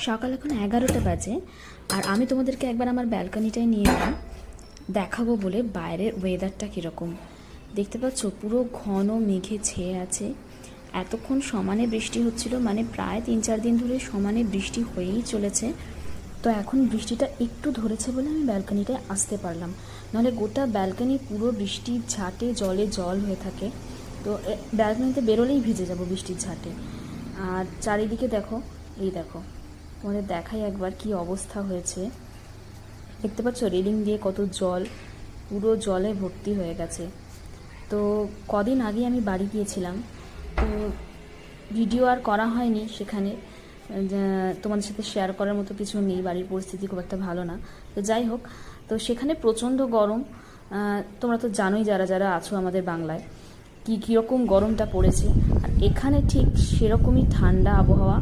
সকাল এখন 11টা বাজে। আর আমি তোমাদেরকে একবার আমার ব্যালকনিটায় নিয়ে এলাম দেখাবো বলে বাইরের ওয়েদারটা কীরকম। দেখতে পাচ্ছ পুরো ঘন মেঘে ছেয়ে আছে। এতক্ষণ সমানে বৃষ্টি হচ্ছিল, মানে প্রায় 3-4 দিন ধরে সমানে বৃষ্টি হয়েই চলেছে। তো এখন বৃষ্টিটা একটু ধরেছে বলে আমি ব্যালকনিটায় আসতে পারলাম, নাহলে গোটা ব্যালকনি পুরো বৃষ্টির ঝাঁটে জলে জল হয়ে থাকে। তো ব্যালকনিতে বেরোলেই ভিজে যাব বৃষ্টির ঝাঁটে। আর চারিদিকে দেখো, এই দেখো, তোমাদের দেখাই একবার কি অবস্থা হয়েছে। দেখতে পাচ্ছ রেলিং দিয়ে কত জল, পুরো জলে ভর্তি হয়ে গেছে। তো কদিন আগে আমি বাড়ি গিয়েছিলাম, তো ভিডিও আর করা হয়নি সেখানে, তোমাদের সাথে শেয়ার করার মতো কিছু নেই, বাড়ির পরিস্থিতি খুব একটা ভালো না। তো যাই হোক, তো সেখানে প্রচণ্ড গরম। তোমরা তো জানোই যারা যারা আছো আমাদের বাংলায় কীরকম গরমটা পড়েছে, আর এখানে ঠিক সেরকমই ঠান্ডা আবহাওয়া।